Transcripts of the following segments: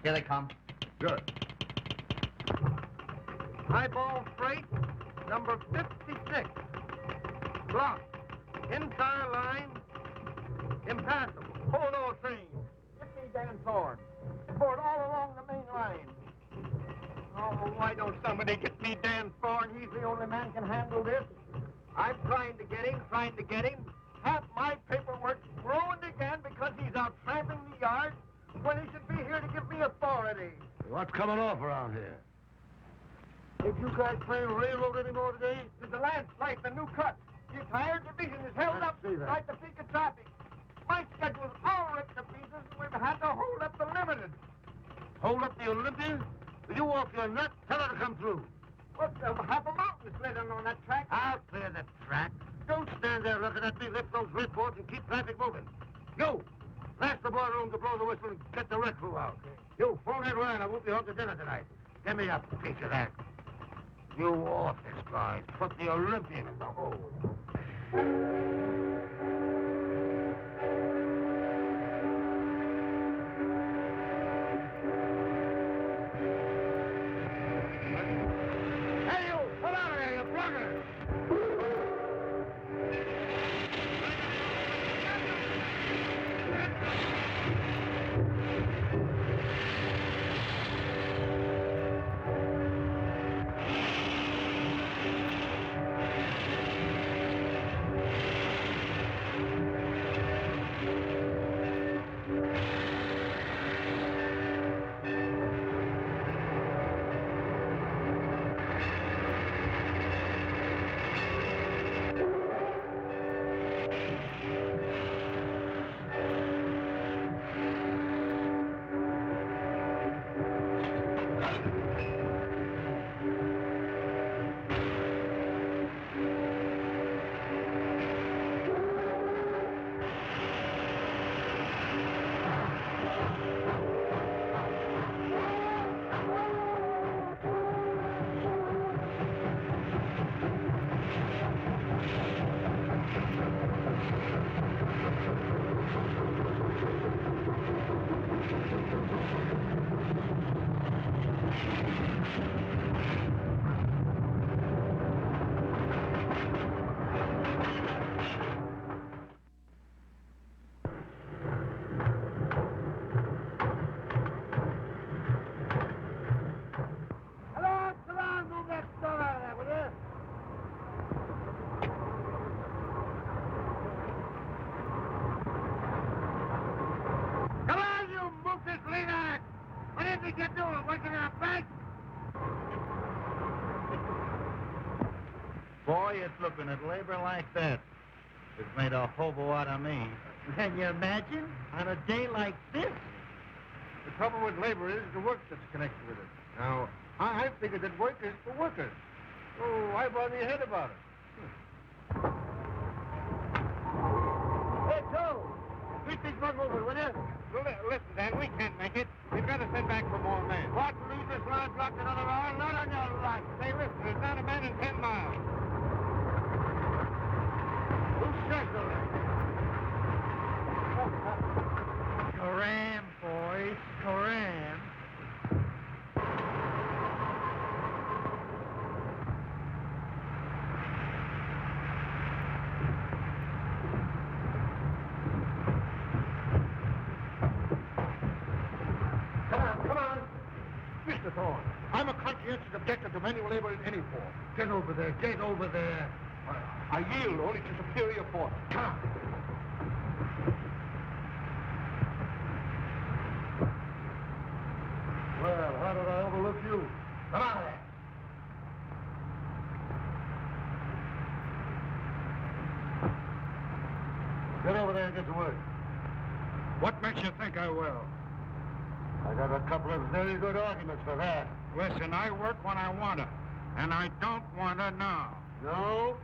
Here they come. Good. Highball freight, number 56. Blocked. Entire line, impassable. Hold all trains. Get me Dan Thorne. Board all along the main line. Oh, why don't somebody get me Dan Thorne? He's the only man can handle this. I'm trying to get him. Half my paperwork's ruined again because he's out tramping the yard when he should be here to give me authority. What's coming off around here? Did you guys playing railroad anymore today? There's a landslide, the new cut. The entire division is held up right the peak of traffic. My schedule's all ripped to pieces, and we've had to hold up the limited. Hold up the Olympian? Will you walk your nut? Tell her to come through. What's half a mountain slid on that track? I'll clear the track. Don't stand there looking at me. Lift those reports and keep traffic moving. You! Blast the boardroom to blow the whistle and get the wreck crew out. You, phone that line. I won't be home to dinner tonight. Give me a piece of that. You office guys put the Olympian in the hole. Hey, you! Come out of here, you blugger! Boy, it's looking at labor like that. It's made a hobo out of me. Can you imagine? On a day like this? The trouble with labor is the work that's connected with it. Now, I figured that work is for workers. Oh, why bother your head about it? Hey, Joe! Keep this run moving, will you? Listen, Dan, we can't make it. We've got to send back for more men. What? Leave this line blocked another hour? Not on your life. Say, listen, there's not a man in 10 miles. Who says the rest? Scram, boys, scram. Mr. Thorne, I'm a conscientious objector to manual labor in any form. Get over there, get over there. I yield only to superior force. Come on. Well, how did I overlook you? Come on there. Get over there and get to work. What makes you think I will? I got a couple of very good arguments for that. Listen, I work when I want to, and I don't want to now. No?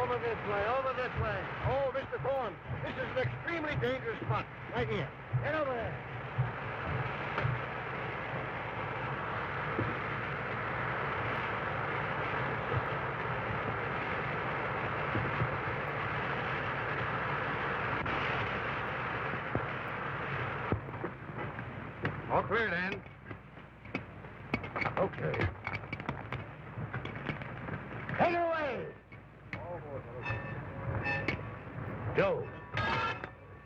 Over this way, over this way. Oh, Mr. Thorne, this is an extremely dangerous spot. Right here. Get over there. All clear, then. Okay. Take it away! Joe,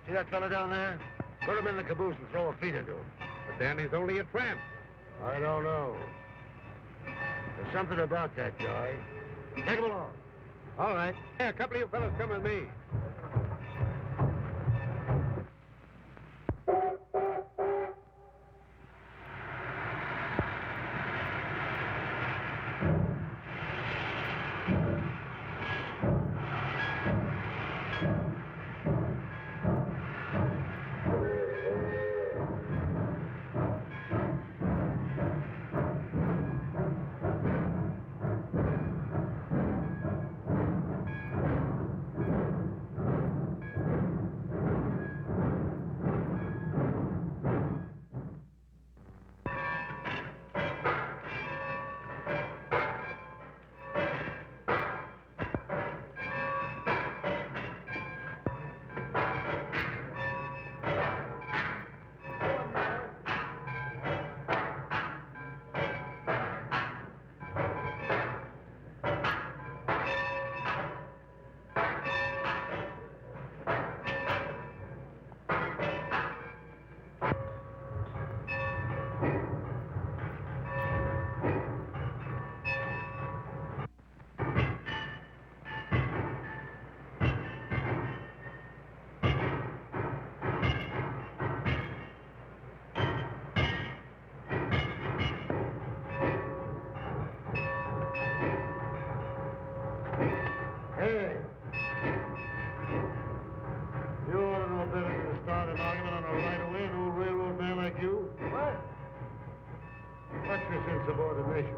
see that fella down there? Put him in the caboose and throw a feed into him. But Danny's only a tramp. I don't know. There's something about that guy. Take him along. All right. Yeah, a couple of you fellas come with me. Hey. You ought to know better than to start an argument on a right-of-way, an old railroad man like you. What? What's this insubordination?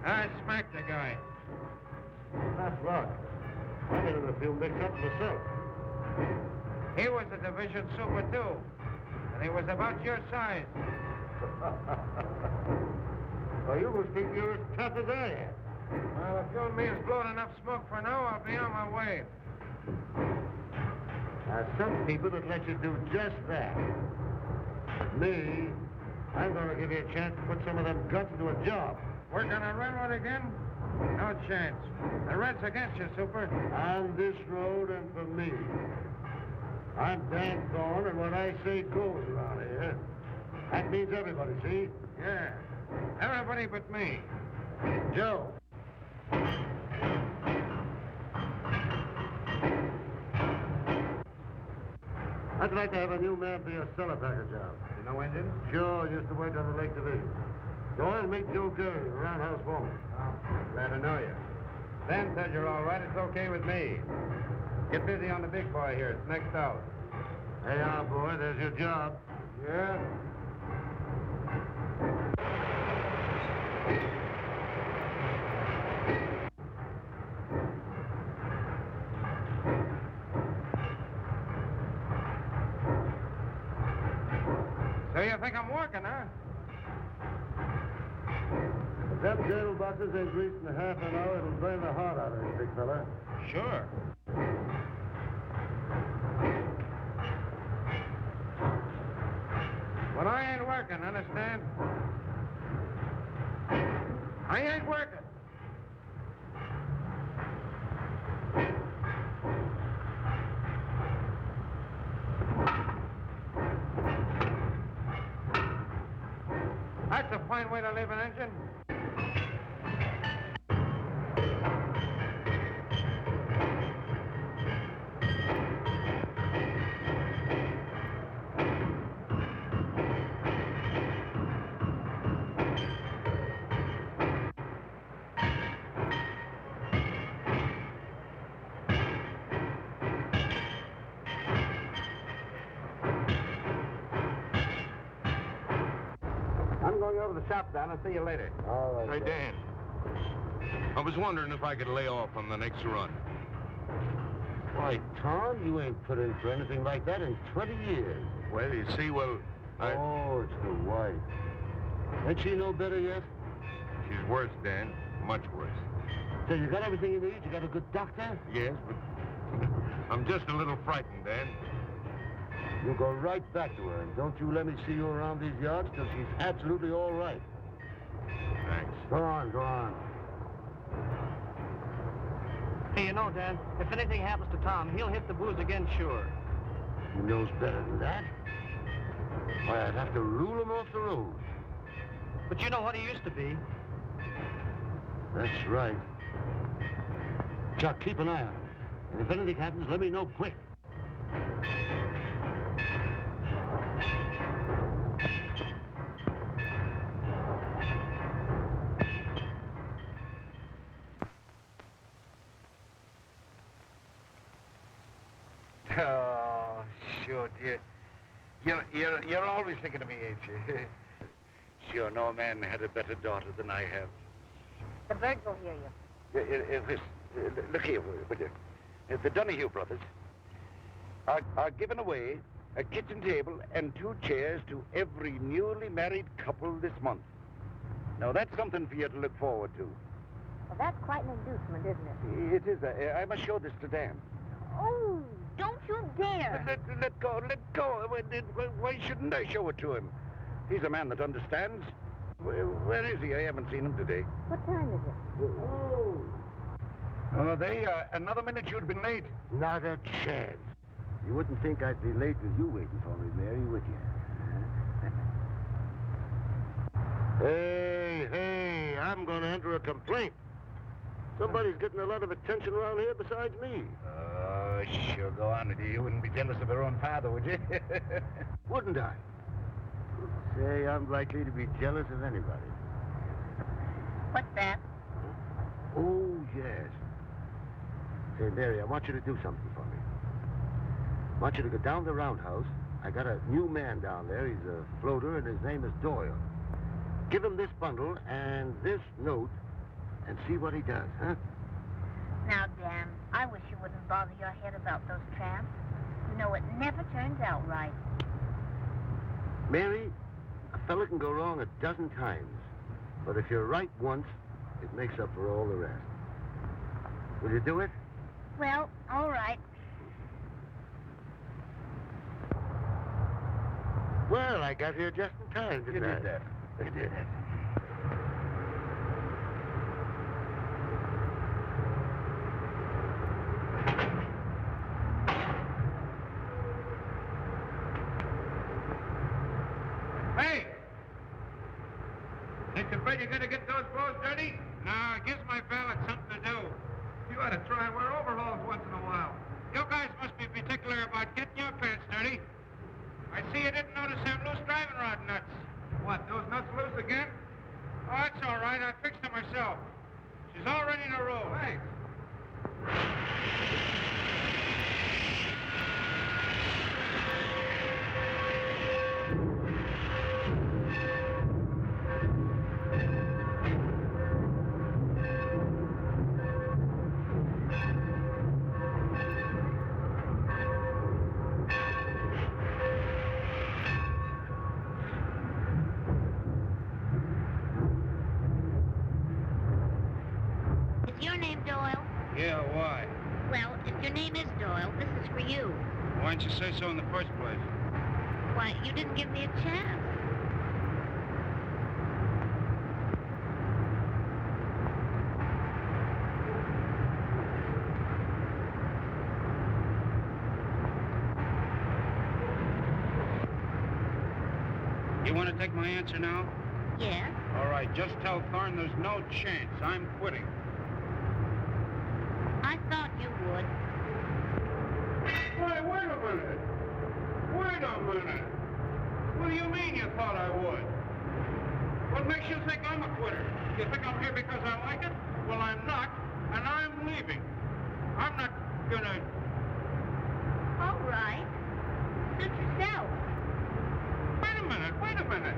I smacked the guy. That's right. I get in a few mix-ups myself. He was a division super, too. And he was about your size. Well, you must think you're as tough as I am. Well, if you and me has blown enough smoke for now, I'll be on my way. Now, some people would let you do just that. But me, I'm going to give you a chance to put some of them guts into a job. Work on a railroad again? No chance. The red's against you, Super. On this road and for me. I'm Dan Thorne, and what I say goes around here. That means everybody, see? Yeah. Everybody but me. Joe. I'd like to have a new man for your cellar packer job. You know engine? Sure, used to work on the Lake Division. Go on and meet Joe Gary, the roundhouse foreman. Glad to know you. Dan said you're all right. It's okay with me. Get busy on the big boy here. It's next out. Hey, boy, there's your job. Yeah? So you think I'm working, huh? If them girdle boxes ain't greased in half an hour, it'll drain the heart out of this big fella. Sure. But I ain't working, understand? I ain't working. That's a fine way to live an engine. I'm going over to the shop, Dan. I'll see you later. All right. Hey, Dan. I was wondering if I could lay off on the next run. Why, Tom, you ain't put in for anything like that in 20 years. Well, you see, Oh, it's the wife. Ain't she no better yet? she's worse, Dan. Much worse. So you got everything you need? You got a good doctor? Yes, but I'm just a little frightened, Dan. You go right back to her, and don't you let me see you around these yards till she's absolutely all right. Thanks. Go on, go on. Hey, you know, Dan, if anything happens to Tom, he'll hit the booze again, sure. He knows better than that. Why, I'd have to rule him off the road. But you know what he used to be. That's right. Chuck, keep an eye on him. And if anything happens, let me know quick. Oh, sure, dear. You're always thinking of me, ain't you? Sure, no man had a better daughter than I have. The birds will hear you. Look here, would you? The Donahue brothers are giving away a kitchen table and 2 chairs to every newly married couple this month. Now, that's something for you to look forward to. Well, that's quite an inducement, isn't it? It is. I must show this to Dan. Oh, don't you dare. Let go. Why shouldn't I show it to him? He's a man that understands. Where is he? I haven't seen him today. What time is it? Another minute you'd been late. Not a chance. You wouldn't think I'd be late with you waiting for me, Mary, would you? Hey, I'm going to enter a complaint. Somebody's getting a lot of attention around here besides me. Oh, sure, go on with you. You wouldn't be jealous of your own father, would you? Wouldn't I? Say, I'm likely to be jealous of anybody. What's that? Oh, yes. Say, Mary, I want you to do something for me. I want you to go down the roundhouse. I got a new man down there. He's a floater, and his name is Doyle. Give him this bundle and this note and see what he does, huh? Now, Dan, I wish you wouldn't bother your head about those tramps. You know, it never turns out right. Mary, a fella can go wrong a dozen times. But if you're right once, it makes up for all the rest. Will you do it? Well, all right. Well, I got here just in time, didn't I? You did that. I did. Hey! Ain't you afraid you're going to get those clothes dirty? No, it gives my valet something to do. You ought to try and wear overalls once in a while. You guys must be particular about getting your pants dirty. I see you didn't notice them loose driving rod nuts. What, those nuts loose again? Oh, that's all right. I fixed them myself. She's already in a row. Thanks. Is your name Doyle? Yeah, why? Well, if your name is Doyle, this is for you. Why didn't you say so in the first place? Why, you didn't give me a chance. You want to take my answer now? Yes? All right, just tell Thorne there's no chance. I'm quitting. I thought you would. Wait a minute. Wait a minute. What do you mean you thought I would? What makes you think I'm a quitter? You think I'm here because I like it? Well, I'm not, and I'm leaving. I'm not gonna... All right. Suit yourself. Wait a minute.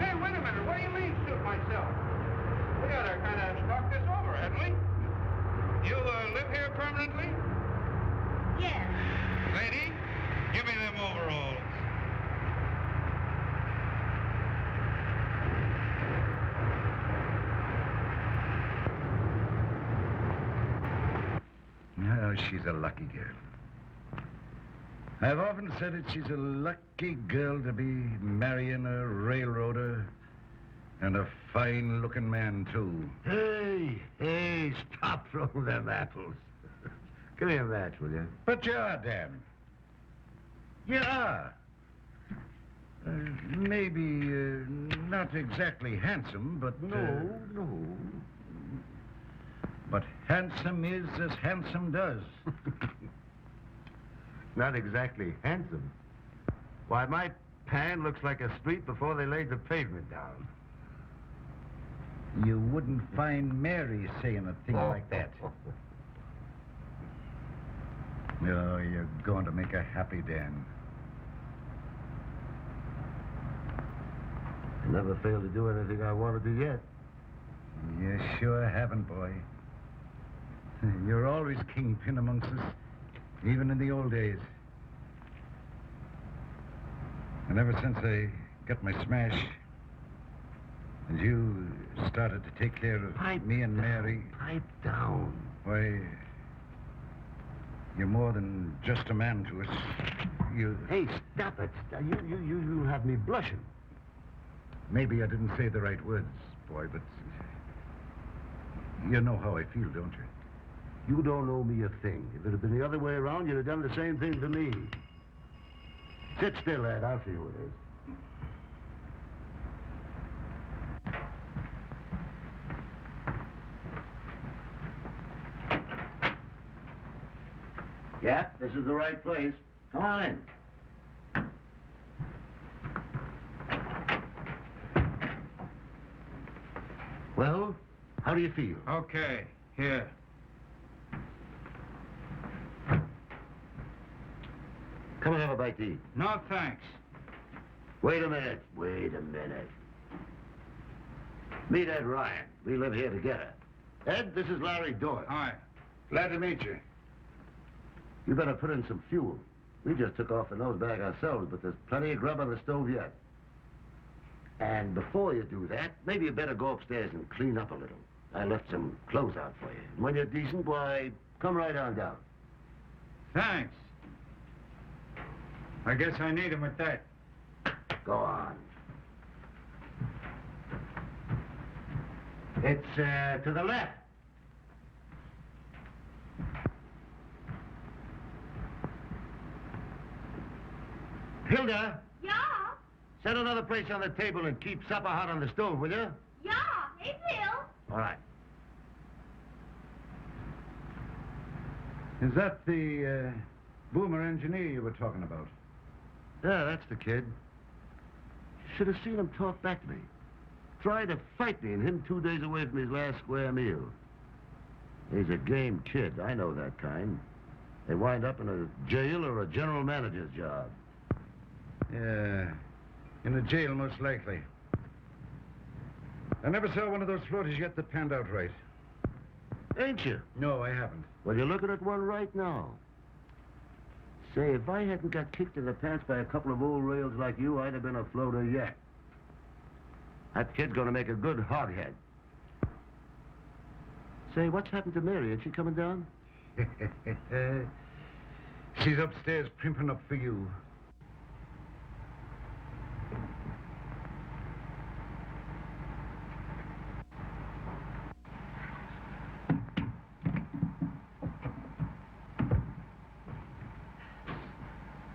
Hey, wait a minute. What do you mean, suit myself? We got our kind permanently? Yes. Lady, give me them overalls. Oh, she's a lucky girl. I've often said that she's a lucky girl to be marrying a railroader and a fine-looking man, too. Hey, stop throwing them apples. Give me a match, will you? But you are, Dan. You are. Maybe not exactly handsome, but... No. But handsome is as handsome does. Not exactly handsome. Why, my pan looks like a street before they laid the pavement down. You wouldn't find Mary saying a thing like that. Oh, you're going to make her happy, Dan. I never failed to do anything I wanted to yet. You sure haven't, boy. You're always kingpin amongst us, even in the old days. And ever since I got my smash, and you started to take care of me and Mary... Pipe down. Why, you're more than just a man to us. You... Hey, stop it. You have me blushing. Maybe I didn't say the right words, boy, but... You know how I feel, don't you? You don't owe me a thing. If it had been the other way around, you'd have done the same thing to me. Sit still, lad. I'll see who it is. Yeah, this is the right place. Come on in. Well, how do you feel? Okay, here. Come and have a bite to eat. No, thanks. Wait a minute. Meet Ed Ryan. We live here together. Ed, this is Larry Doyle. Hi. Glad to meet you. You better put in some fuel. We just took off the nosebag ourselves, but there's plenty of grub on the stove yet. And before you do that, maybe you better go upstairs and clean up a little. I left some clothes out for you. And when you're decent, why, come right on down. Thanks. I guess I need him with that. Go on. It's, to the left. Hilda, Ja, set another place on the table and keep supper hot on the stove, will you? ja, ik wil. All right. Is that the boomer engineer you were talking about? Yeah, that's the kid. Should have seen him talk back to me. Tried to fight me, and him 2 days away from his last square meal. He's a game kid. I know that kind. They wind up in a jail or a general manager's job. Yeah, in a jail, most likely. I never saw one of those floaters yet that panned out right. Ain't you? No, I haven't. Well, you're looking at one right now. Say, if I hadn't got kicked in the pants by a couple of old rails like you, I'd have been a floater yet. That kid's gonna make a good hothead. Say, what's happened to Mary? Is she coming down? She's upstairs primping up for you.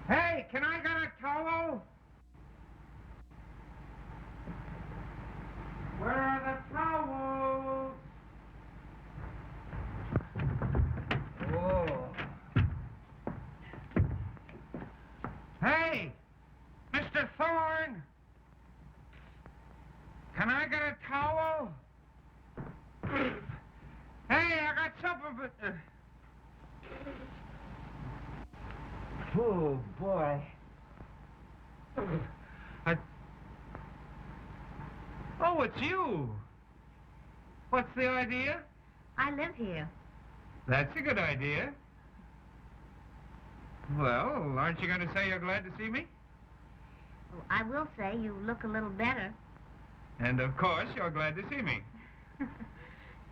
Hey, can I get a towel? Where are the towels? Oh. Hey, Mr. Thorne. Can I get a towel? Hey, I got supper, but... Oh, boy. Oh, it's you. What's the idea? I live here. That's a good idea. Well, aren't you going to say you're glad to see me? Well, I will say you look a little better. And of course, you're glad to see me.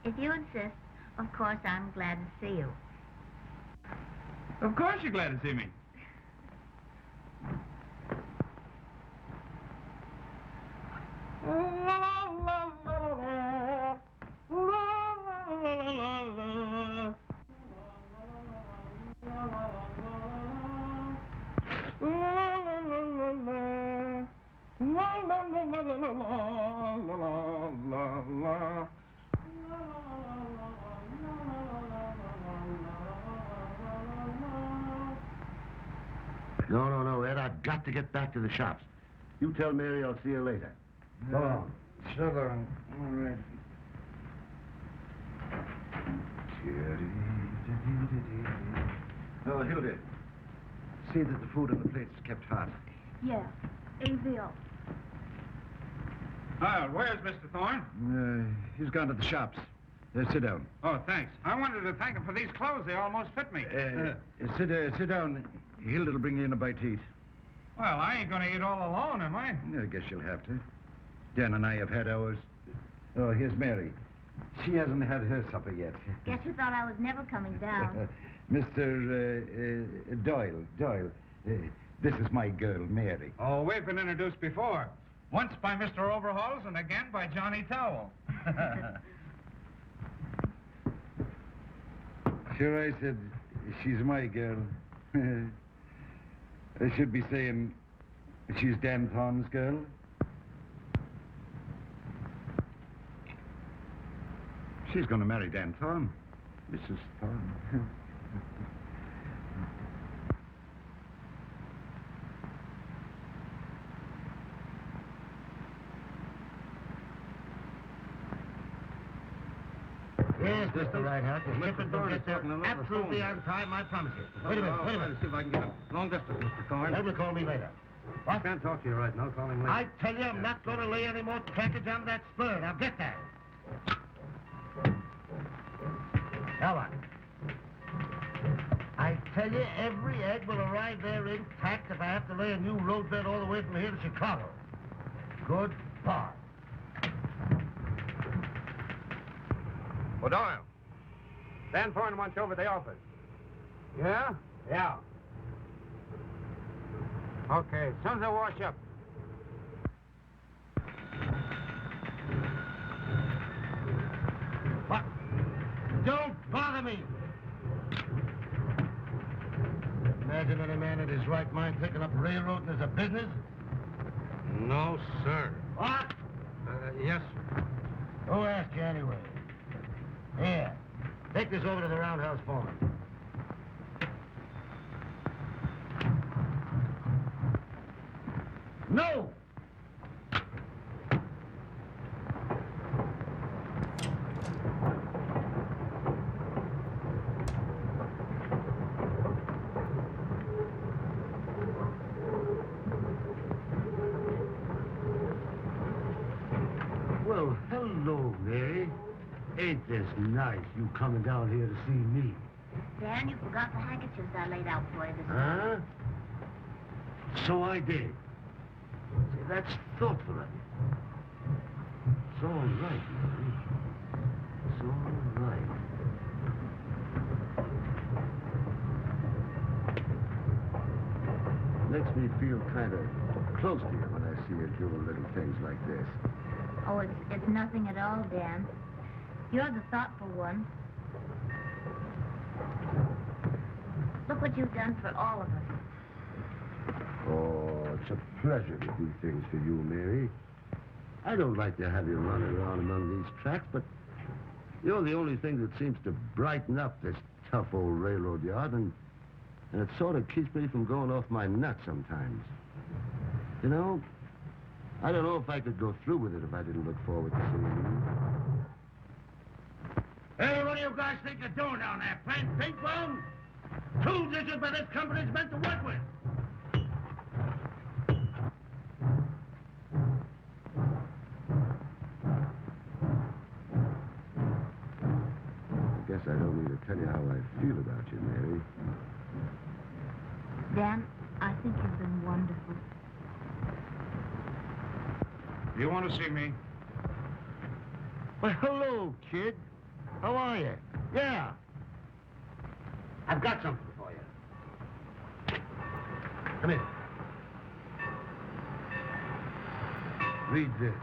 If you insist, of course I'm glad to see you. Of course you're glad to see me. No, Ed, I've got to get back to the shops. You tell Mary I'll see her later. Go on. Sugar and... All right. Oh, Hilda. See that the food on the plates is kept hot. Yeah, AVO. Oh, where's Mr. Thorne? He's gone to the shops. Sit down. Oh, thanks. I wanted to thank him for these clothes. They almost fit me. Sit down. Hilda'll bring you in a bite to eat. Well, I ain't gonna eat all alone, am I? I guess you'll have to. Dan and I have had ours. Oh, here's Mary. She hasn't had her supper yet. Guess you thought I was never coming down. Mr. Doyle. This is my girl, Mary. Oh, we've been introduced before. Once by Mr. Overalls and again by Johnny Towel. Sure, I said she's my girl. I should be saying she's Dan Thorne's girl. She's going to marry Dan Thorne, Mrs. Thorne. Yes, Mr. Rideout. The shipment will get there absolutely on time, I promise you. Wait a minute. See if I can get a long distance, Mr. Thorne. They will call me later. I can't talk to you right now. Call him later. I tell you, I'm not going to lay any more trackage on that spur. Now get that. Now what? I tell you, every egg will arrive there intact if I have to lay a new roadbed all the way from here to Chicago. Goodbye. O'Doyle. Dan Thorne wants you over at the office. Yeah? Yeah. Okay, as soon as I wash up. What? Don't bother me! Imagine any man in his right mind taking up railroading as a business? No, sir. What? Yes. Who asked you anyway? Here, take this over to the roundhouse foreman. No! Well, hello, Mary. Ain't this nice, you coming down here to see me? Dan, you forgot the handkerchiefs I laid out for you this Huh? So I did. See, that's thoughtful of you. It's all right, Mary. It's all right. Makes me feel kind of close to you when I see you doing little things like this. Oh, it's nothing at all, Dan. You're the thoughtful one. Look what you've done for all of us. Oh, it's a pleasure to do things for you, Mary. I don't like to have you running around among these tracks, but you're the only thing that seems to brighten up this tough old railroad yard, and it sort of keeps me from going off my nut sometimes. You know, I don't know if I could go through with it if I didn't look forward to seeing you. Hey, what do you guys think you're doing down there? Playing ping pong? Tools issued by this company's meant to work with. I Guess I don't need to tell you how I feel about you, Mary. Dan, I think you've been wonderful. You want to see me? Well, hello, kid. How are you? Yeah. I've got something for you. Come here. Read this.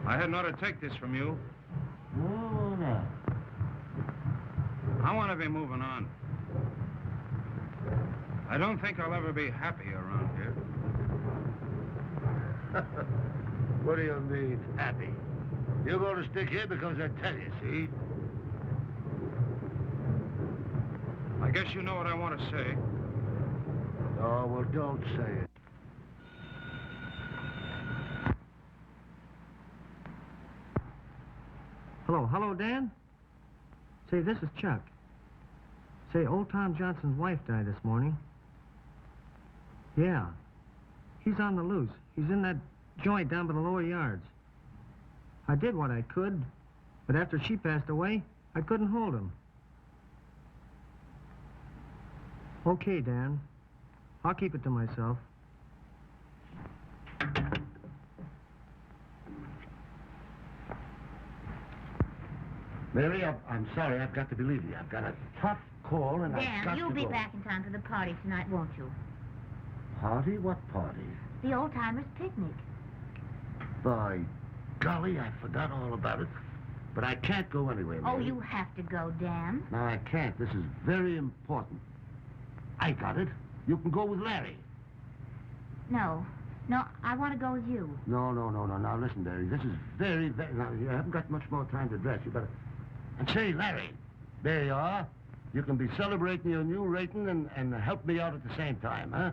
I hadn't ought to take this from you. No. I want to be moving on. I don't think I'll ever be happy around here. What do you mean, happy? You're going to stick here because I tell you, see? I guess you know what I want to say. Oh, well, don't say it. Hello, Dan? Say, this is Chuck. Say, old Tom Johnson's wife died this morning. Yeah. He's on the loose. He's in that joint down by the lower yards. I did what I could, but after she passed away, I couldn't hold him. Okay, Dan. I'll keep it to myself. Mary, I'm sorry. I've got to believe you. I've got a tough call, and I've got Dan, to you'll be go. back in time for the party tonight, won't you? Party? What party? The old-timers' picnic. By golly, I forgot all about it. But I can't go anyway, Mary. Oh, you have to go, Dan. No, I can't. This is very important. I got it. You can go with Larry. No, I want to go with you. No. Now, listen, Mary. This is very... Now, you haven't got much more time to dress. You better... And say, Larry, there you are. You can be celebrating your new rating and help me out at the same time, huh?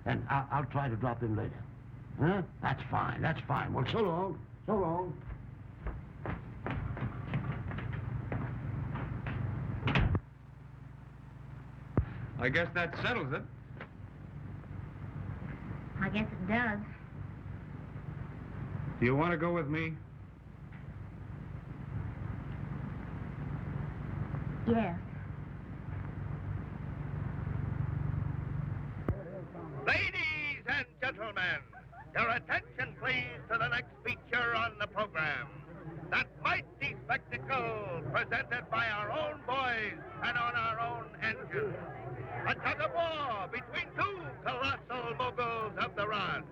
And I'll try to drop in later. Huh? That's fine. Well, so long. So long. I guess that settles it. I guess it does. Do you want to go with me? Yes. Ladies and gentlemen, your attention please to the next feature on the program. That mighty spectacle presented by our own boys and on our own engine. A tug-of-war between two colossal moguls of the rod.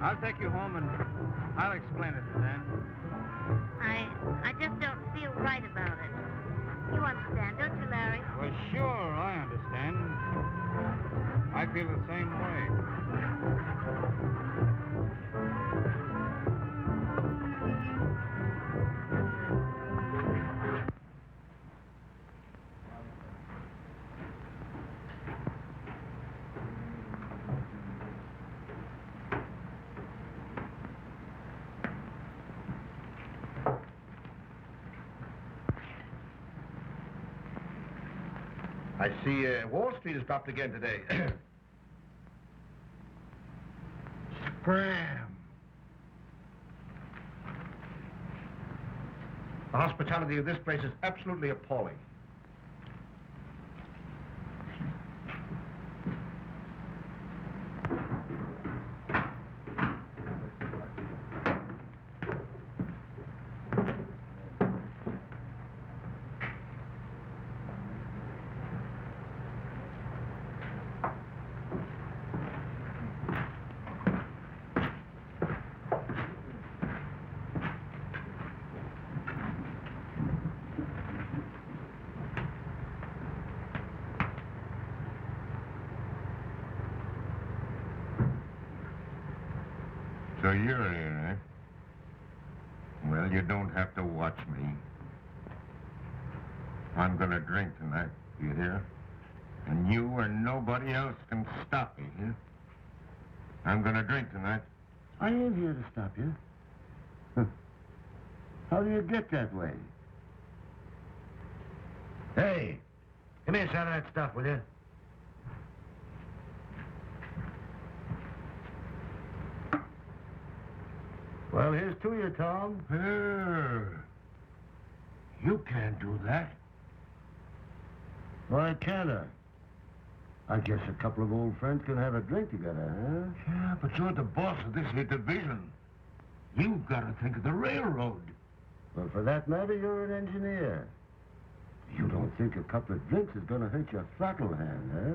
I'll take you home and I'll explain it to Dan. I just don't feel right about it. You understand, don't you, Larry? Well, sure, I understand. I feel the same way. I see Wall Street has dropped again today. Scram. The hospitality of this place is absolutely appalling. So you're here, eh? Well, you don't have to watch me. I'm gonna drink tonight, you hear? And you or nobody else can stop me, huh? I'm gonna drink tonight. I ain't here to stop you. Huh. How do you get that way? Hey, give me a shot of that stuff, will you? Well, here's to you, Tom. You can't do that. Why can't I? I guess a couple of old friends can have a drink together, huh? Yeah, but you're the boss of this here division. You've got to think of the railroad. Well, for that matter, you're an engineer. You don't think a couple of drinks is going to hurt your throttle hand, huh?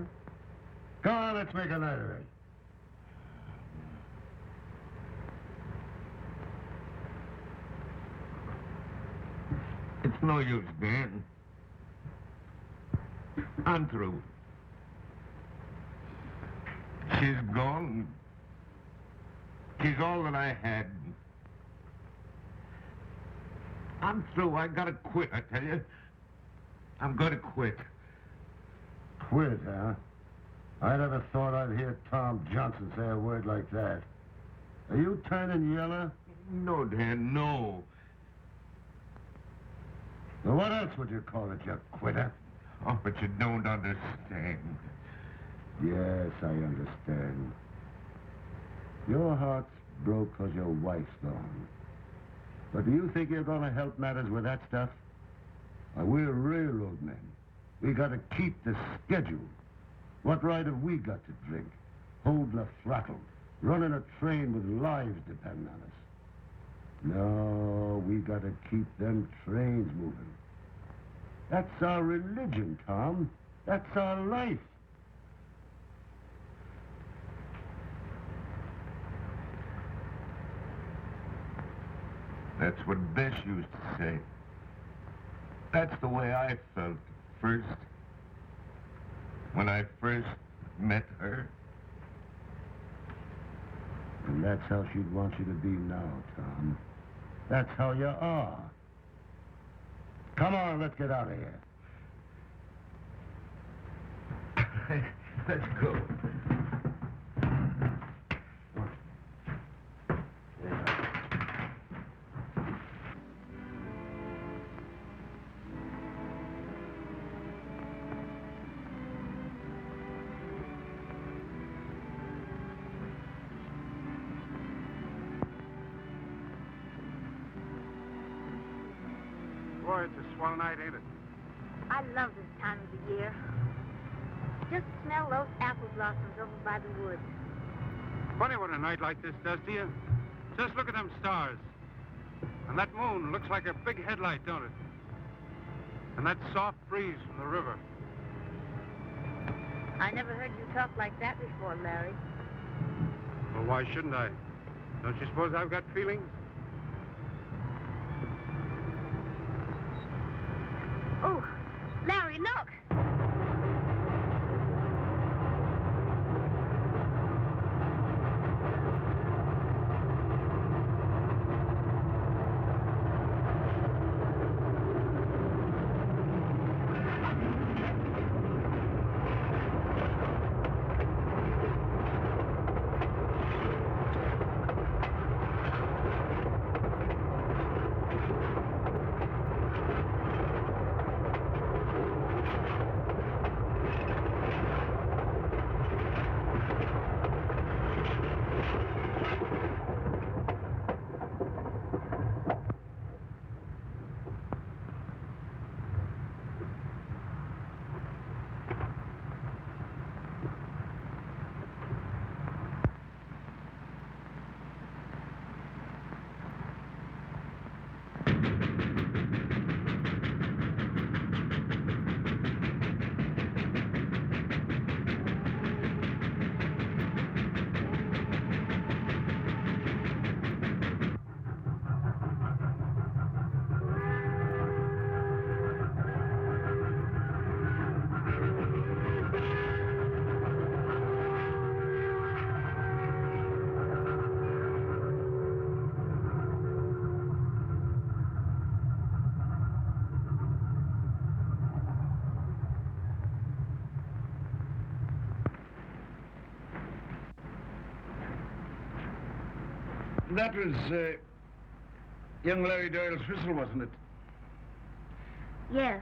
Go on, let's make a night of it. It's no use, Dan. I'm through. She's gone. She's all that I had. I'm through. I gotta quit, I tell you. I'm gonna quit. Quit, huh? I never thought I'd hear Tom Johnson say a word like that. Are you turning yellow? No, Dan, no. Well, what else would you call it, you quitter? Oh, but you don't understand. Yes, I understand. Your heart's broke 'cause your wife's gone. But do you think you're gonna help matters with that stuff? We're railroad men. We gotta keep the schedule. What right have we got to drink? Holding a throttle, running a train with lives depending on us. No, we gotta keep them trains moving. That's our religion, Tom. That's our life. That's what Bess used to say. That's the way I felt first. When I first met her. And that's how she'd want you to be now, Tom. That's how you are. Come on, let's get out of here. Let's go. Boy, it's a swell night, ain't it? I love this time of the year. Just smell those apple blossoms over by the woods. Funny what a night like this does to you. Just look at them stars. And that moon looks like a big headlight, don't it? And that soft breeze from the river. I never heard you talk like that before, Larry. Well, why shouldn't I? Don't you suppose I've got feelings? Oh, Larry, look! That was, young Larry Doyle's whistle, wasn't it? Yes.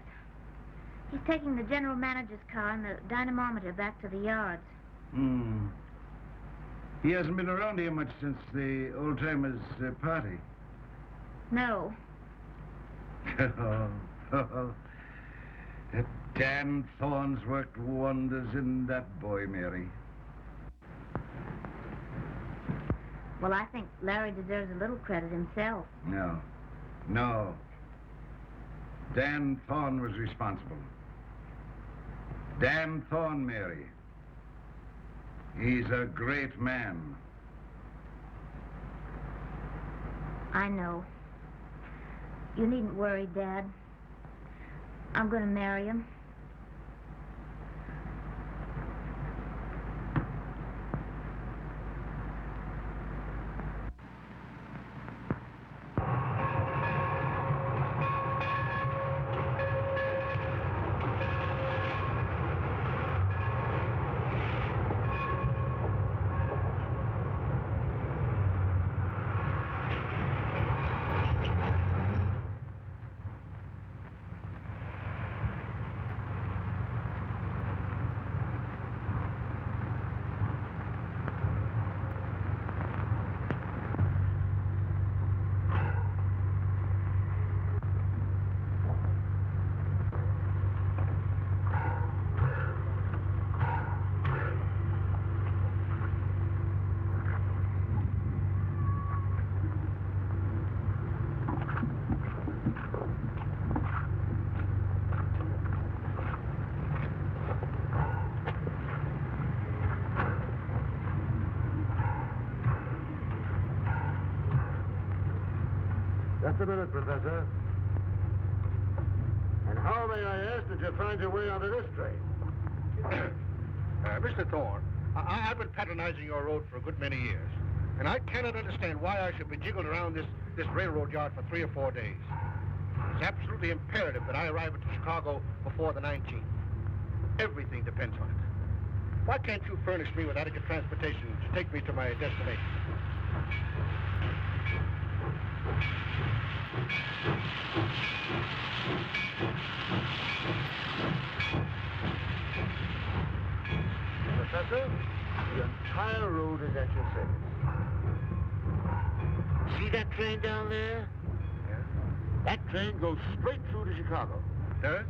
He's taking the general manager's car and the dynamometer back to the yards. Hmm. He hasn't been around here much since the old-timers' party. No. That Dan Thorne's worked wonders in that boy, Mary. Well, I think Larry deserves a little credit himself. No. Dan Thorne was responsible. Dan Thorne, Mary. He's a great man. I know. You needn't worry, Dad. I'm going to marry him. Just a minute, Professor. And how, may I ask, did you find your way onto this train? Mr. Thorne, I've been patronizing your road for a good many years, and I cannot understand why I should be jiggled around this railroad yard for 3 or 4 days. It's absolutely imperative that I arrive at Chicago before the 19th. Everything depends on it. Why can't you furnish me with adequate transportation to take me to my destination? Professor, the entire road is at your service. See that train down there? Yeah? That train goes straight through to Chicago. Does?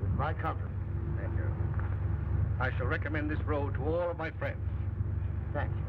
With my company. Thank you. I shall recommend this road to all of my friends. Thank you.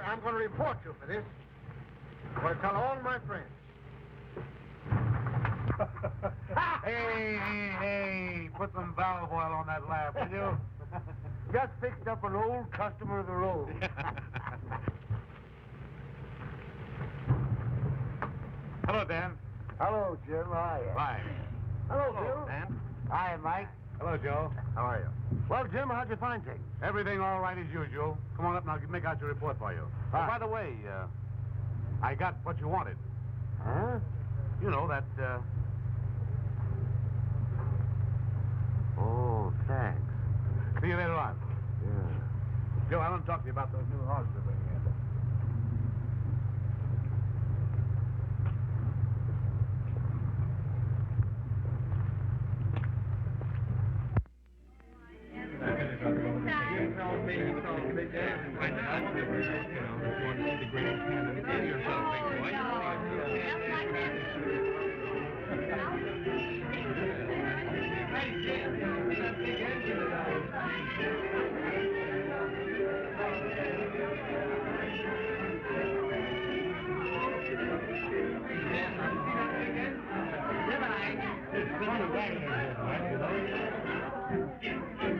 I'm going to report you for this. I'm going to tell all my friends. Hey, put some valve oil on that laugh, will you? Just fixed up an old customer of the road. Hello, Dan. Hello, Jim. How are you? Fine. Hello, Bill. Dan. Hi, Mike. Hello, Joe. How are you? Well, Jim, how'd you find things? Everything all right as usual. Come on up and I'll make out your report for you. By the way, I got what you wanted. Huh? You know, that Oh, thanks. See you later on. Yeah. Joe, I want to talk to you about those new hogs we're bringing in.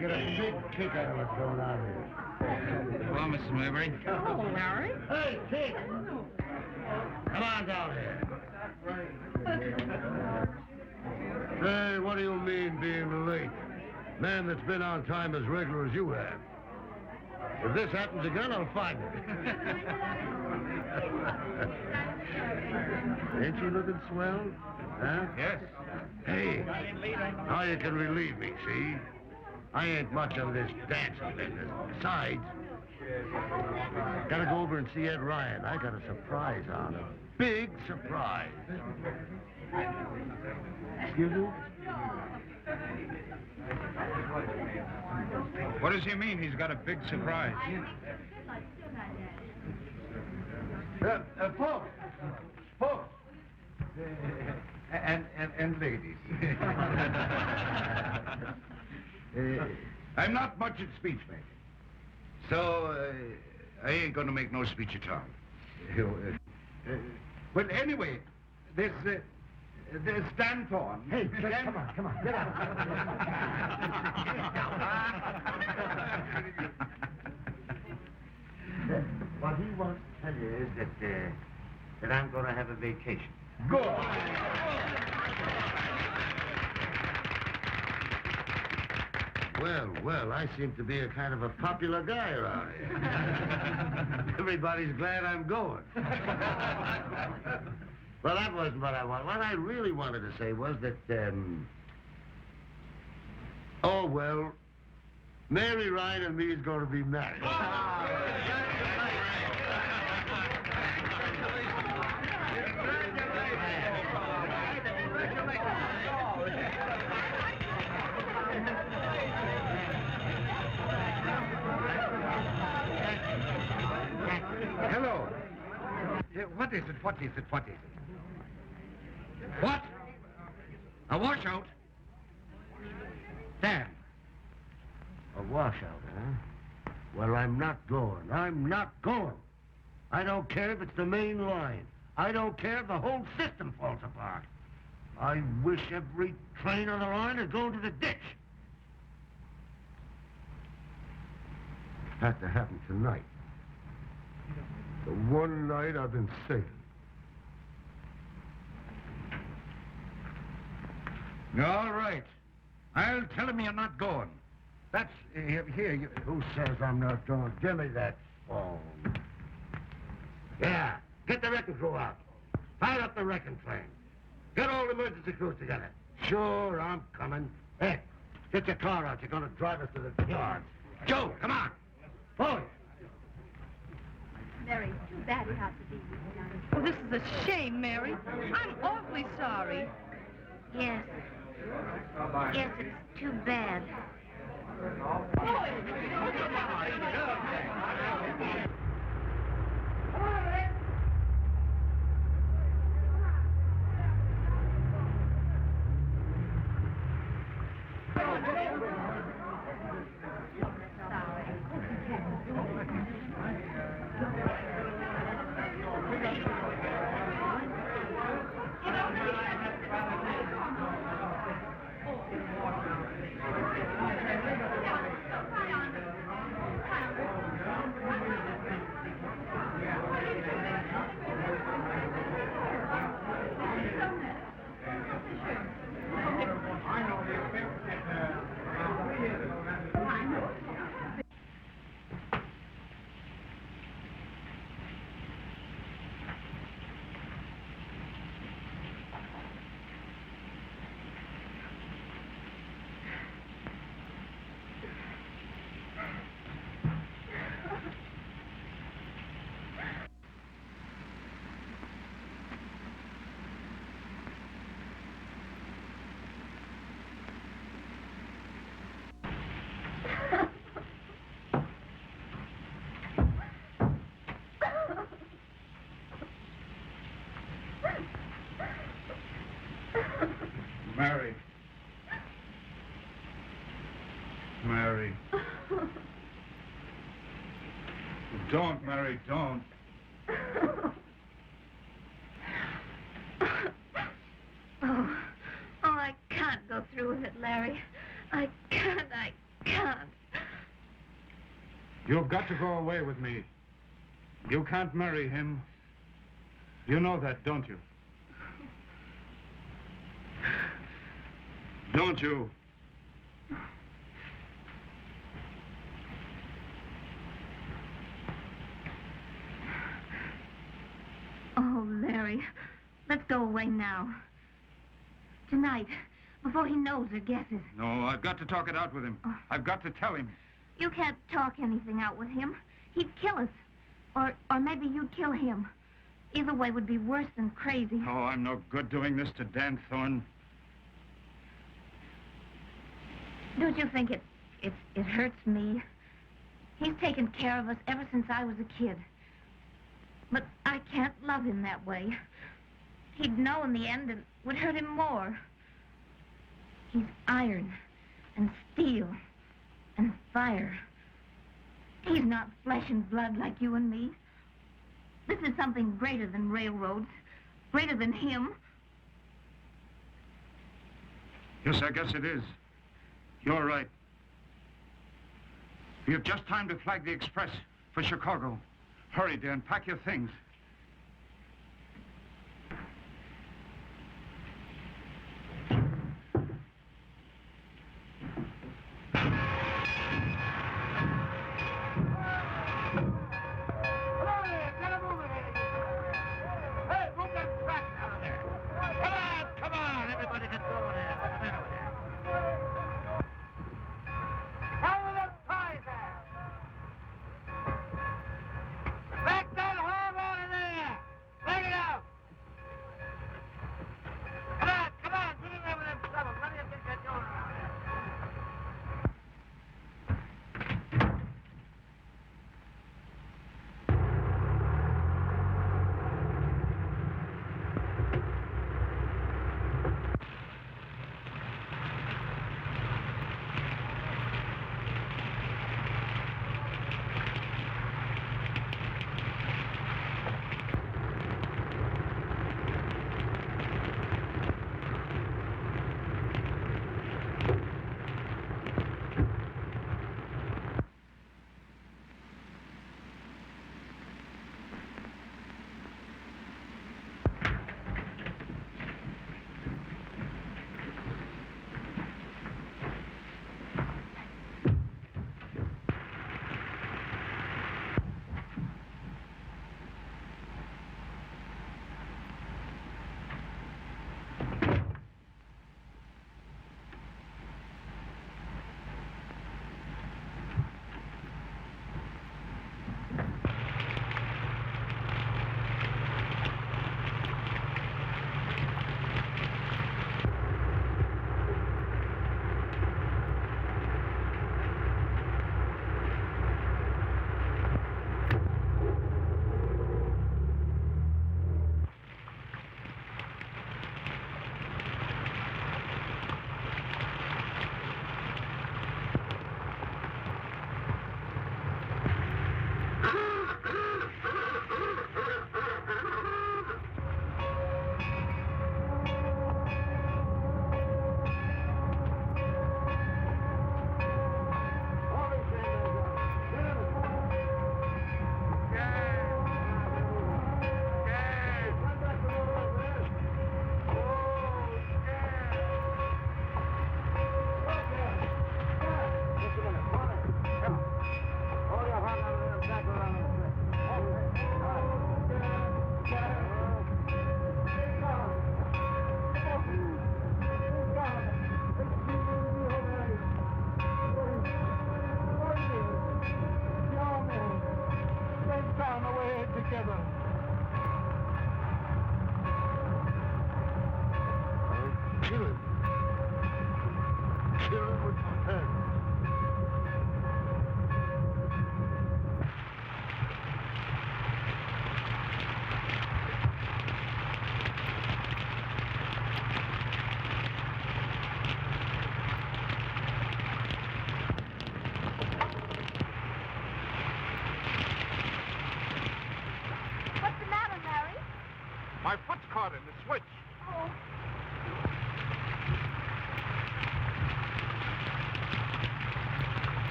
Get a big kick out of what's going on here. Well, Mrs. Maybury. Oh, Larry. Hey, kid! Come on down here. Hey, what do you mean being late? Man that's been on time as regular as you have. If this happens again, I'll find it. Ain't you looking swell? Huh? Yes. Hey, now you can relieve me, see? I ain't much of this dancing business. Besides, gotta go over and see Ed Ryan. I got a surprise on him. Big surprise. Excuse me? What does he mean he's got a big surprise? Folks. Folks. And ladies. I'm not much at speech making. So, I ain't gonna make no speech at all. But anyway, there's Stan Thorne. Hey, come on, get out. What he wants to tell you is that I'm going to have a vacation. Good. Well, I seem to be a kind of a popular guy around here. Everybody's glad I'm going. Well, that wasn't what I wanted. What I really wanted to say was that, oh, well, Mary Ryan and me is going to be married. Hello. What is it? What? A washout? Dan. A washout, huh? Well, I'm not going. I don't care if it's the main line. I don't care if the whole system falls apart. I wish every train on the line had gone to the ditch. Had to happen tonight. The one night I've been safe. All right. I'll tell him you're not going. That's, here, you... Who says I'm not going? Give me that phone. Yeah, get the wrecking crew out. Fire up the wrecking train. Get all the emergency crews together. Sure, I'm coming. Hey, get your car out. You're going to drive us to the yard. Joe, come on. Forward. Mary, it's too bad it has to be this time. Oh, this is a shame, Mary. I'm awfully sorry. Yes. Yes, it's too bad. Mary. Mary. Don't, Mary, don't. Oh, I can't go through with it, Larry. I can't. You've got to go away with me. You can't marry him. You know that, don't you? Don't you? Oh, Larry, let's go away now. Tonight, before he knows or guesses. No, I've got to talk it out with him. I've got to tell him. You can't talk anything out with him. He'd kill us. Or maybe you'd kill him. Either way would be worse than crazy. Oh, I'm no good doing this to Dan Thorne. Don't you think it hurts me? He's taken care of us ever since I was a kid. But I can't love him that way. He'd know in the end and would hurt him more. He's iron and steel and fire. He's not flesh and blood like you and me. This is something greater than railroads, greater than him. Yes, I guess it is. You're right. You have just time to flag the express for Chicago. Hurry, dear, and pack your things.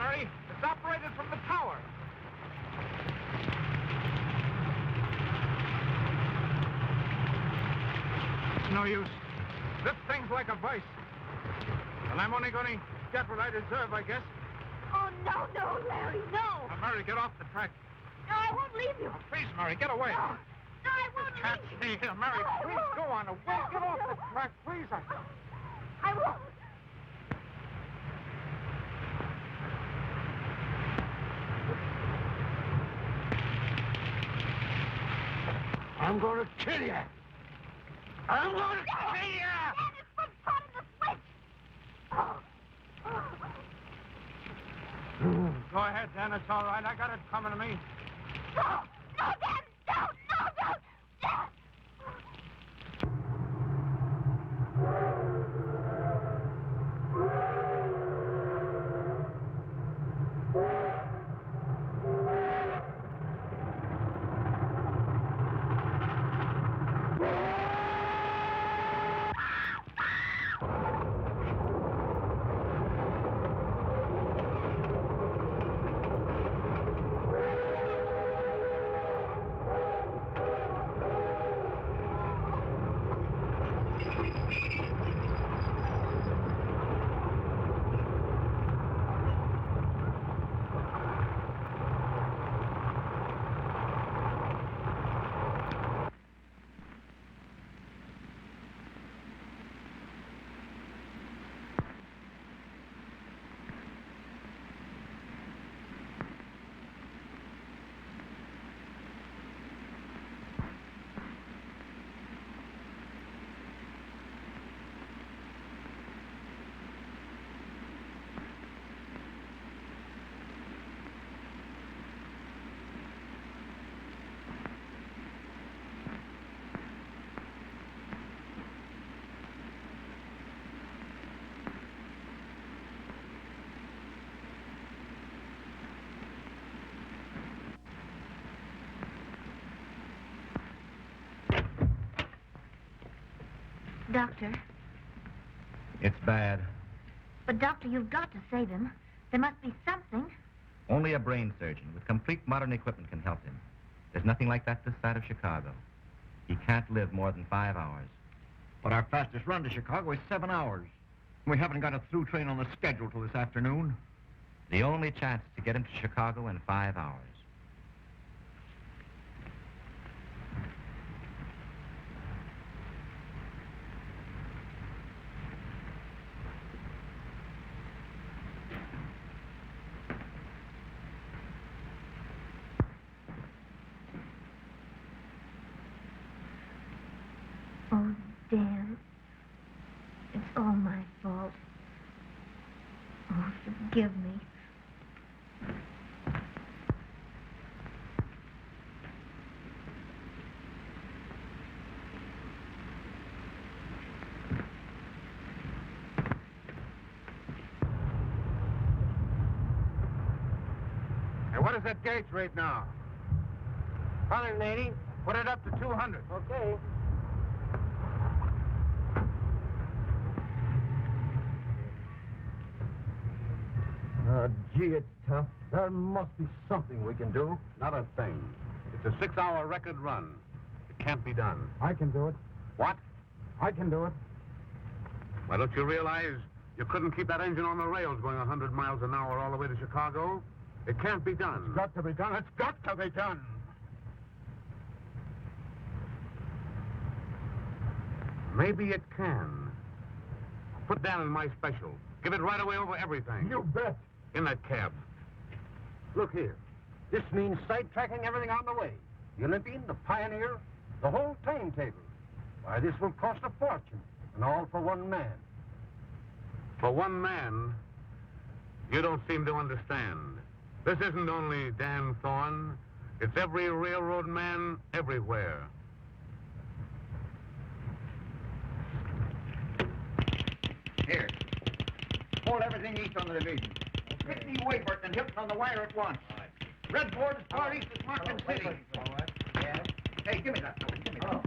Mary. It's operated from the tower. It's no use. This thing's like a vice. And I'm only going to get what I deserve, I guess. Oh, no, Larry, no. Now, Mary, get off the track. No, I won't leave you. Now, please, Mary, get away. No, I won't Can't leave you. stay here, Mary. No, I Please won't. go on away. Get off the track, please. I won't. I'm going to kill you. I'm going to kill you. Dan, it's what's caught in the switch. Go ahead, Dan. It's all right. I got it coming to me. No, Dan, don't. Dan. Doctor. It's bad. But, Doctor, you've got to save him. There must be something. Only a brain surgeon with complete modern equipment can help him. There's nothing like that this side of Chicago. He can't live more than 5 hours. But our fastest run to Chicago is 7 hours. We haven't got a through train on the schedule till this afternoon. The only chance is to get him to Chicago in 5 hours. Oh, Dan. It's all my fault. Oh, forgive me. Hey, what is that gauge rate now? 180. Put it up to 200. Okay. Gee, it's tough. There must be something we can do. Not a thing. It's a 6-hour record run. It can't be done. I can do it. What? I can do it. Why, don't you realize you couldn't keep that engine on the rails going 100 miles an hour all the way to Chicago? It can't be done. It's got to be done. It's got to be done. Maybe it can. Put down in my special. Give it right away over everything. You bet. In that cab. Look here. This means sidetracking everything on the way. The Olympian, the Pioneer, the whole timetable. Why, this will cost a fortune, and all for one man. For one man, you don't seem to understand. This isn't only Dan Thorne. It's every railroad man everywhere. Here. Hold everything east on the division. Pick me Wayford and Hilton on the wire at once. Red board as far east as Martin City. All right. Yeah. Hey, give me that. Give me that.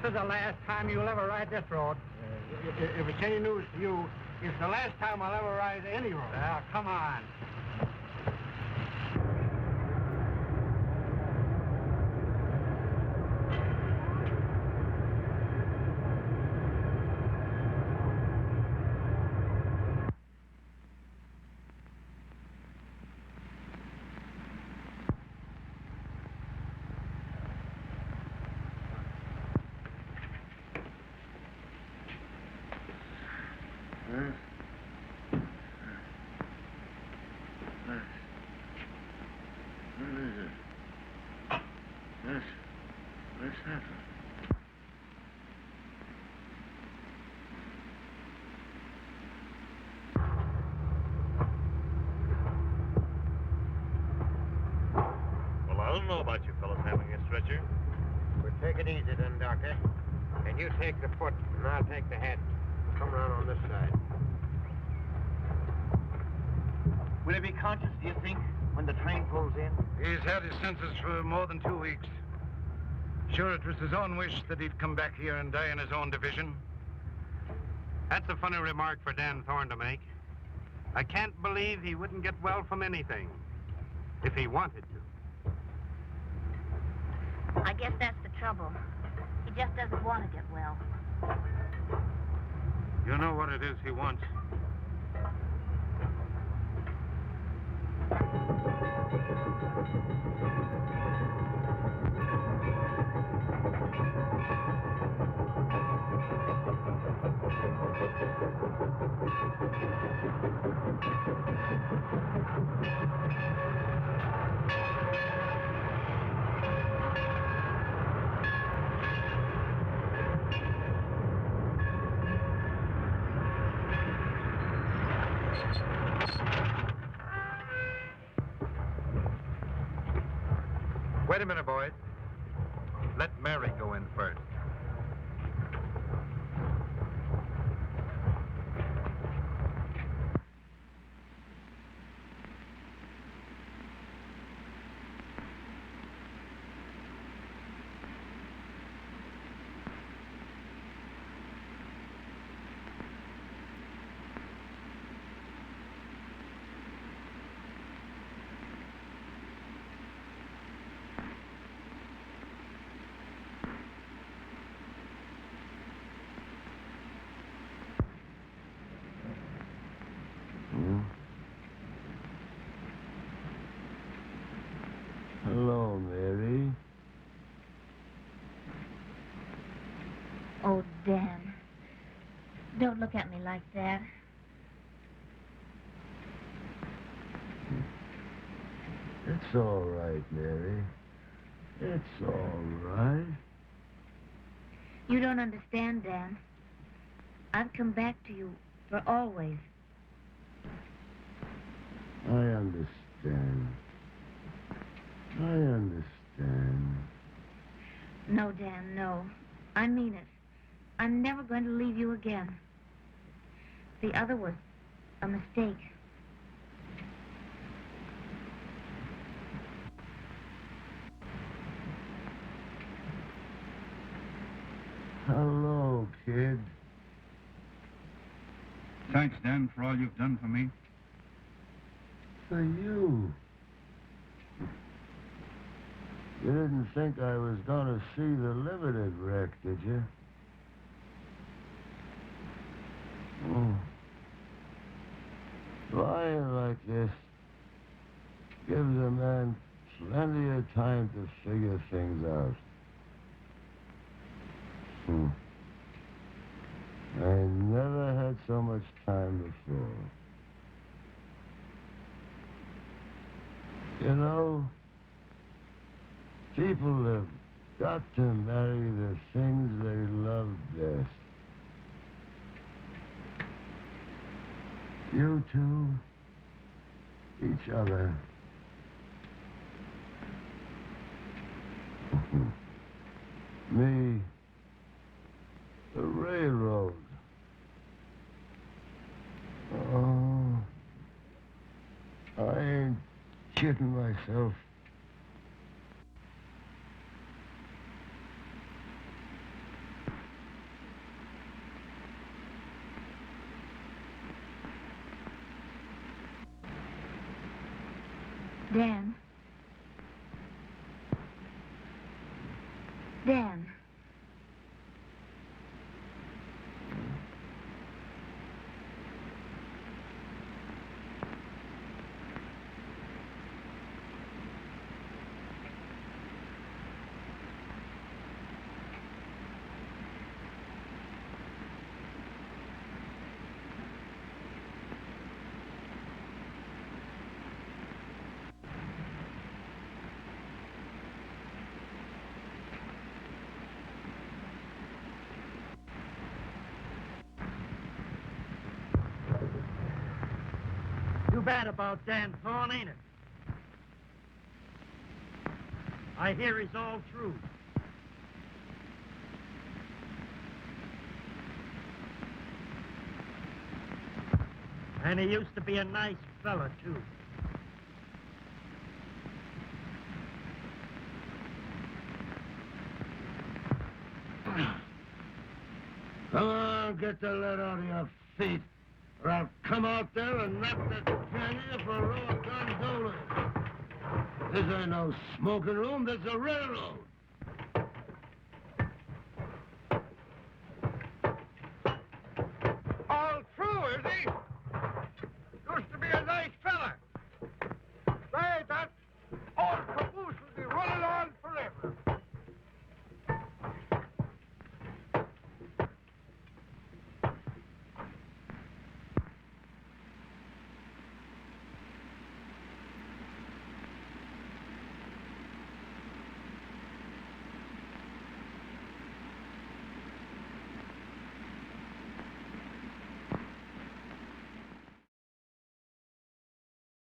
is the last time you'll ever ride this road. If it's any news to you, it's the last time I'll ever ride any road. Now, come on. What's happened? Well, I don't know about you fellas having a stretcher. We'll take it easy then, Doctor. And you take the foot, and I'll take the head. Come around on this side. Will he be conscious, do you think, when the train pulls in? He's had his senses for more than 2 weeks. Sure, it was his own wish that he'd come back here and die in his own division. That's a funny remark for Dan Thorne to make. I can't believe he wouldn't get well from anything, if he wanted to. I guess that's the trouble. He just doesn't want to get well. You know what it is he wants. Wait a minute, boys. Let Mary go in first. Hello, Mary. Oh, Dan. Don't look at me like that. It's all right, Mary. It's all right. You don't understand, Dan. I've come back to you for always. I understand. I understand. No, Dan, no. I mean it. I'm never going to leave you again. The other was a mistake. Hello, kid. Thanks, Dan, for all you've done for me. For you. You didn't think I was going to see the limited wreck, did you? Lying like this gives a man plenty of time to figure things out. I never had so much time before. You know, people have got to marry the things they love best. You two, each other. Me, the railroad. Oh, I ain't kidding myself. Dan. Dan. Too bad about Dan Thorne, ain't it? I hear he's all through. And he used to be a nice fella, too. Come on, get the lead out of your feet, or I'll come out there and knock the can you for raw gondolas. This ain't no smoking room, this is a railroad. All through, is he?